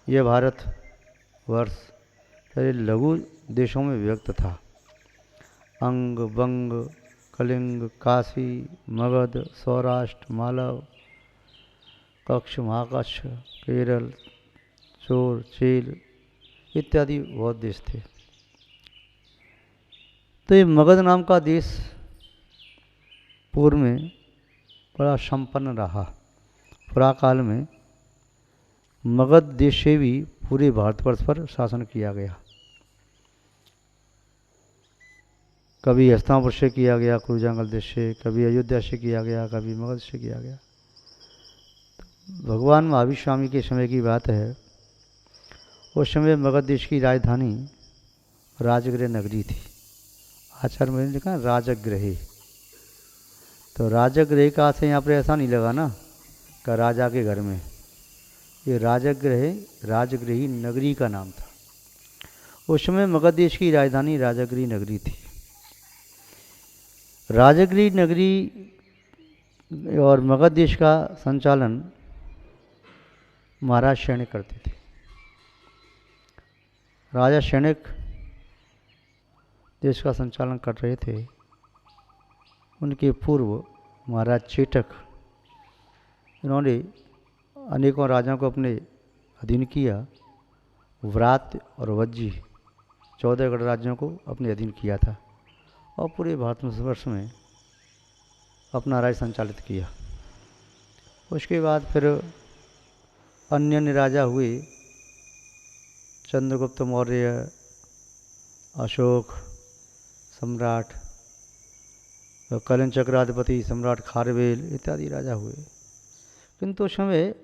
यह भारत वर्ष सारे लघु देशों में विभक्त था। अंग, बंग, कलिंग, काशी, मगध, सौराष्ट्र, मालव, कक्ष, महाकक्ष, केरल, चोर, चील इत्यादि बहुत देश थे। तो ये मगध नाम का देश पूर्व में बड़ा संपन्न रहा। पुराकाल में मगध देश से भी पूरे भारतवर्ष पर शासन किया गया। कभी हस्तिनापुर से किया गया, कुरुजंगल देश से, कभी अयोध्या से किया गया, कभी मगध से किया गया। भगवान महावीर स्वामी के समय की बात है। उस समय मगध देश की राजधानी राजगृह नगरी थी। आचार्य ने लिखा राजगृह। तो राजगृह का से यहाँ पर ऐसा नहीं लगा ना का राजा के घर में। ये राजगृह राजगृही नगरी का नाम था। उस समय मगध देश की राजधानी राजगृह नगरी थी। राजगृह नगरी और मगध देश का संचालन महाराज सैनिक करते थे। राजा सैनिक देश का संचालन कर रहे थे। उनके पूर्व महाराज चेटक, इन्होंने अनेकों राजाओं को अपने अधीन किया। व्रात और वज्जी 14 गढ़ राज्यों को अपने अधीन किया था और पूरे भारतवर्ष में अपना राज्य संचालित किया। उसके बाद फिर अन्य अन्य राजा हुए। चंद्रगुप्त मौर्य, अशोक सम्राट, कलिंग चक्राधिपति सम्राट खारवेल इत्यादि राजा हुए। किंतु उस समय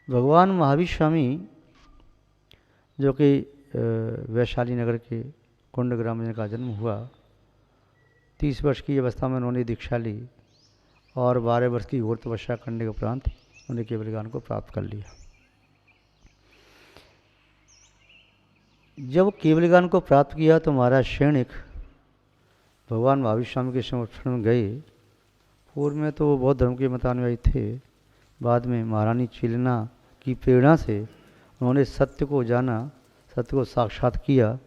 भगवान महावीर स्वामी जो कि वैशाली नगर के कुंड ग्राम में का जन्म हुआ, 30 वर्ष की अवस्था में उन्होंने दीक्षा ली और 12 वर्ष की घोर तपस्या करने के उपरांत उन्हें केवल ज्ञान को प्राप्त कर लिया। जब केवल ज्ञान को प्राप्त किया तो महाराज सैनिक भगवान महावीर स्वामी के समर्थन में गए। पूर्व में तो वो बौद्ध धर्म के मतानुयायी थे। बाद में महारानी चिलना की प्रेरणा से उन्होंने सत्य को जाना, सत्य को साक्षात किया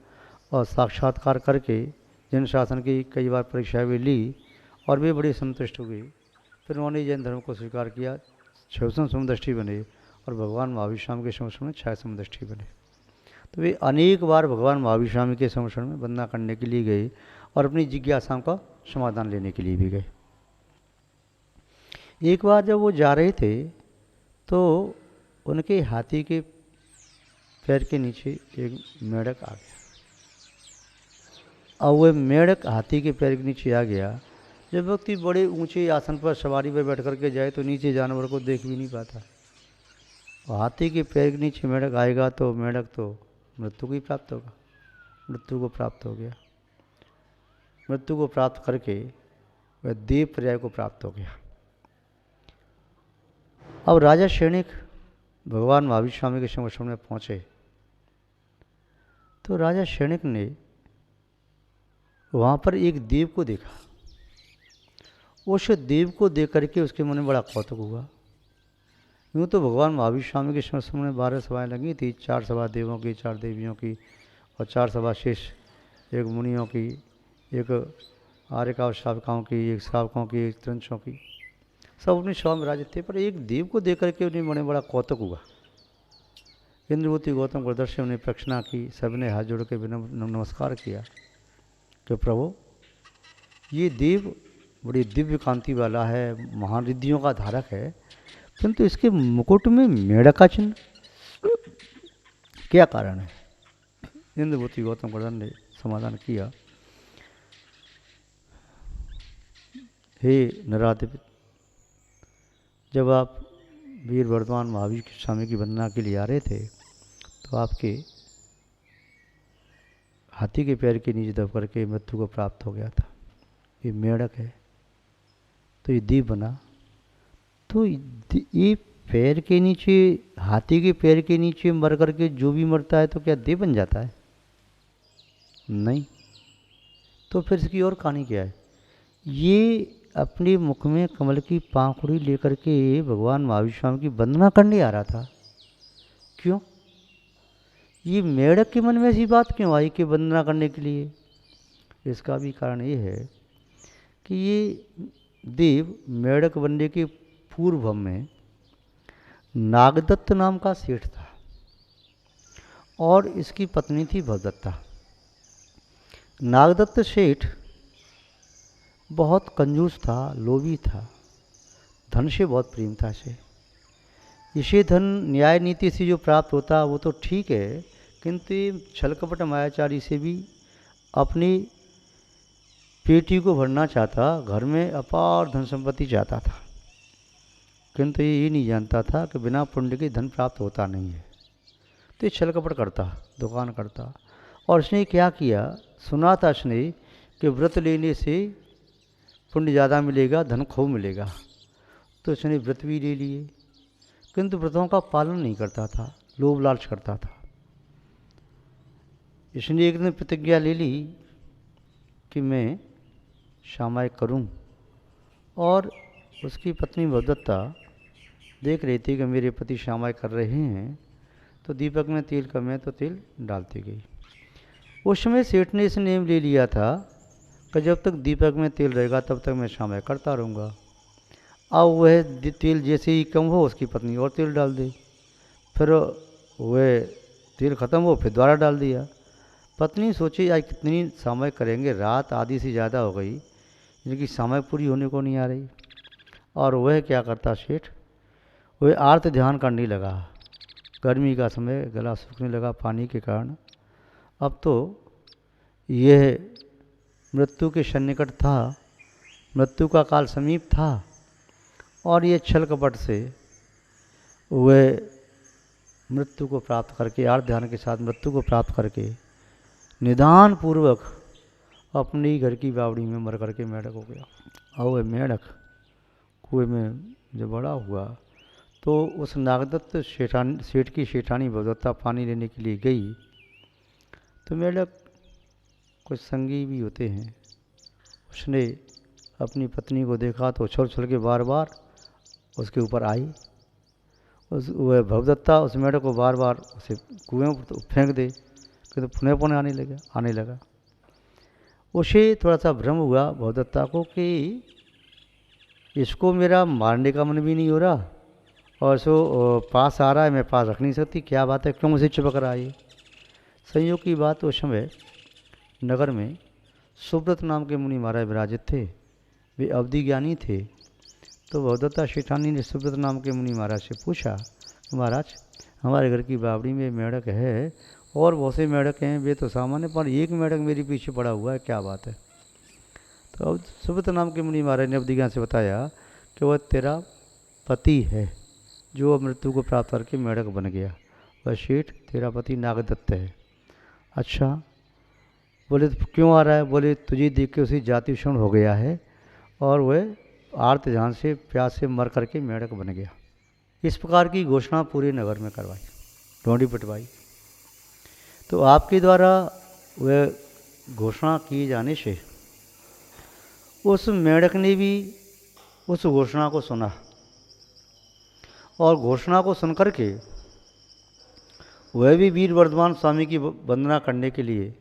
और साक्षात्कार करके जैन शासन की कई बार परीक्षाएं भी ली और वे बड़े संतुष्ट हुए। फिर उन्होंने जैन धर्म को स्वीकार किया, 6वें समदृष्टि बने और भगवान महावीर स्वामी के समर्थन में 6 समदृष्टि बने। तो वे अनेक बार भगवान महावीर स्वामी के समर्थन में वंदना करने के लिए गए और अपनी जिज्ञासाओं का समाधान लेने के लिए भी गए। एक बार जब वो जा रहे थे तो उनके हाथी के पैर के नीचे एक मेढक आ गया। अब वह मेढक हाथी के पैर के नीचे आ गया। जब व्यक्ति बड़े ऊंचे आसन पर सवारी पर बैठ करके जाए तो नीचे जानवर को देख भी नहीं पाता। और हाथी के पैर के नीचे मेढक आएगा तो मेढक तो मृत्यु को ही प्राप्त होगा। मृत्यु को प्राप्त हो गया। मृत्यु को प्राप्त करके वह देव पर्याय को प्राप्त हो गया। अब राजा सैनिक भगवान महावीर स्वामी के समर्थन में पहुंचे तो राजा सैनिक ने वहाँ पर एक देव को देखा। उस देव को देख करके उसके मन में बड़ा कौतुक हुआ। यूँ तो भगवान महावीर स्वामी के समर्थन में 12 सभाएँ लगी थी, 4 सभा देवों की, 4 देवियों की और 4 सभा शेष, एक मुनियों की, एक आर्यका श्रावकाओं की, एक श्रावकों की, एक त्रंशों की, सब अपने सभा में राज थे। पर एक देव को देख करके उन्हें बड़े बड़ा कौतुक हुआ। इंद्रवती गौतम को दर्शन उन्हें प्रक्षणा की। सबने हाथ जोड़ के नमस्कार किया कि प्रभु ये देव बड़ी दिव्य कांति वाला है, महान रिद्धियों का धारक है, किंतु इसके मुकुट में मेढक का चिन्ह, क्या कारण है? इंद्रवती गौतम वर्धन ने समाधान किया, हे नराधिप, जब आप वीर वर्धमान महावीर स्वामी की वंदना के लिए आ रहे थे तो आपके हाथी के पैर के नीचे दब करके मृत्यु को प्राप्त हो गया था। ये मेढक है तो ये दीप बना। तो ये पैर के नीचे, हाथी के पैर के नीचे मर करके जो भी मरता है तो क्या देव बन जाता है? नहीं। तो फिर इसकी और कहानी क्या है? ये अपने मुख में कमल की पाखुड़ी लेकर के भगवान महावीर स्वामी की वंदना करने आ रहा था। क्यों? ये मेढक के मन में ऐसी बात क्यों आई कि वंदना करने के लिए? इसका भी कारण ये है कि ये देव मेढक बनने के पूर्व में नागदत्त नाम का सेठ था और इसकी पत्नी थी भवदत्ता। नागदत्त सेठ बहुत कंजूस था, लोभी था, धन से बहुत प्रेम था इसे धन न्याय नीति से जो प्राप्त होता वो तो ठीक है, किंतु छल कपट मायाचारी से भी अपनी पेटी को भरना चाहता, घर में अपार धन संपत्ति चाहता था, किंतु ये नहीं जानता था कि बिना पुण्य के धन प्राप्त होता नहीं है। तो ये छल कपट करता, दुकान करता। और इसने क्या किया, सुना था इसने कि व्रत लेने से पुण्य ज़्यादा मिलेगा, धन खूब मिलेगा, तो इसने व्रत भी ले लिए, किंतु व्रतों का पालन नहीं करता था, लोभ लालच करता था। इसने एक दिन प्रतिज्ञा ले ली कि मैं सामायिक करूं, और उसकी पत्नी भवदत्ता देख रही थी कि मेरे पति सामायिक कर रहे हैं, तो दीपक में तेल कम है तो तेल डालती गई। उस समय सेठ ने इस नेम ले लिया था कि जब तक दीपक में तेल रहेगा तब तक मैं सामायिक करता रहूँगा। अब वह तेल जैसे ही कम हो उसकी पत्नी और तेल डाल दे, फिर वह तेल ख़त्म हो फिर दोबारा डाल दिया। पत्नी सोची आज कितनी सामायिक करेंगे, रात आधी से ज़्यादा हो गई, इनकी सामायिक पूरी होने को नहीं आ रही। और वह क्या करता सेठ, वह आर्त ध्यान करने लगा। गर्मी का समय, गला सूखने लगा पानी के कारण। अब तो यह मृत्यु के सन्निकट था, मृत्यु का काल समीप था, और ये छल कपट से वह मृत्यु को प्राप्त करके, आर्त ध्यान के साथ मृत्यु को प्राप्त करके निदान पूर्वक अपनी घर की बावड़ी में मर करके मेढक हो गया। और वह मेढक कुएं में जब बड़ा हुआ तो उस नागदत्त सेठ की सेठानी भवदत्ता पानी लेने के लिए गई, तो मेढक कुछ संगी भी होते हैं, उसने अपनी पत्नी को देखा तो उछल उछल के बार बार उसके ऊपर आई। वह भवदत्ता उस मेढक को बार बार उसे कुएं में फेंक दे, तो पुनः पुनः आने लगा। उसे थोड़ा सा भ्रम हुआ भवदत्ता को कि इसको मेरा मारने का मन भी नहीं हो रहा, और सो पास आ रहा है, मैं पास रख नहीं सकती, क्या बात है, क्यों मुझे चिपक रहा है। संयोग की बात, उस समय नगर में सुब्रत नाम के मुनि महाराज विराजित थे, वे अवधि ज्ञानी थे। तो भवदत्ता सेठानी ने सुब्रत नाम के मुनि महाराज से पूछा, महाराज हमारे घर की बावड़ी में मेढक है, और बहुत से मेढक हैं, वे तो सामान्य, पर एक मेढक मेरे पीछे पड़ा हुआ है, क्या बात है। तो अब सुब्रत नाम के मुनि महाराज ने अवधि ज्ञान से बताया कि वह तेरा पति है जो मृत्यु को प्राप्त करके मेढक बन गया, वह सेठ तेरा पति नागदत्त है। अच्छा, बोले तो क्यों आ रहा है, बोले तुझे देख के उसी जाति क्षण हो गया है, और वह आर्त ध्यान से प्यास से मर करके मेढक बन गया। इस प्रकार की घोषणा पूरे नगर में करवाई, ढोंडी पिटवाई। तो आपके द्वारा वह घोषणा किए जाने से उस मेढक ने भी उस घोषणा को सुना, और घोषणा को सुनकर के वह भी वीर वर्धमान स्वामी की वंदना करने के लिए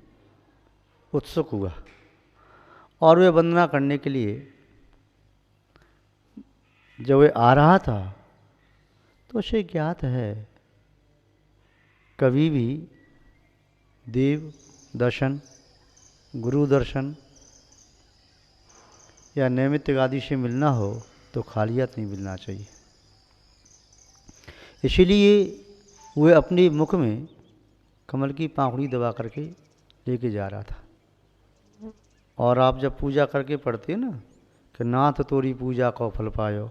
उत्सुक हुआ। और वह वंदना करने के लिए जब वह आ रहा था तो उसे ज्ञात है कभी भी देव दर्शन, गुरु दर्शन या नैमित्तिक आदि से मिलना हो तो खाली हाथ नहीं मिलना चाहिए। इसीलिए वे अपने मुख में कमल की पाखुड़ी दबा करके लेके जा रहा था। और आप जब पूजा करके पढ़ते हैं ना कि नाथ तोरी पूजा को फल पायो,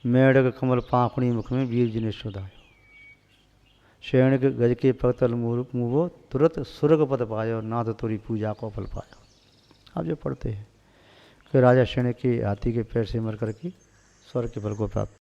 मेढक कमल पाखुड़ी मुख में वीर जिने सुधायो, शयन के गज के पगतल मुँहो तुरंत स्वर्ग पद पायो, नाथ तोरी पूजा को फल पायो। आप जो पढ़ते हैं कि राजा शयन के हाथी के पैर से मर करके स्वर्ग के फल को प्राप्त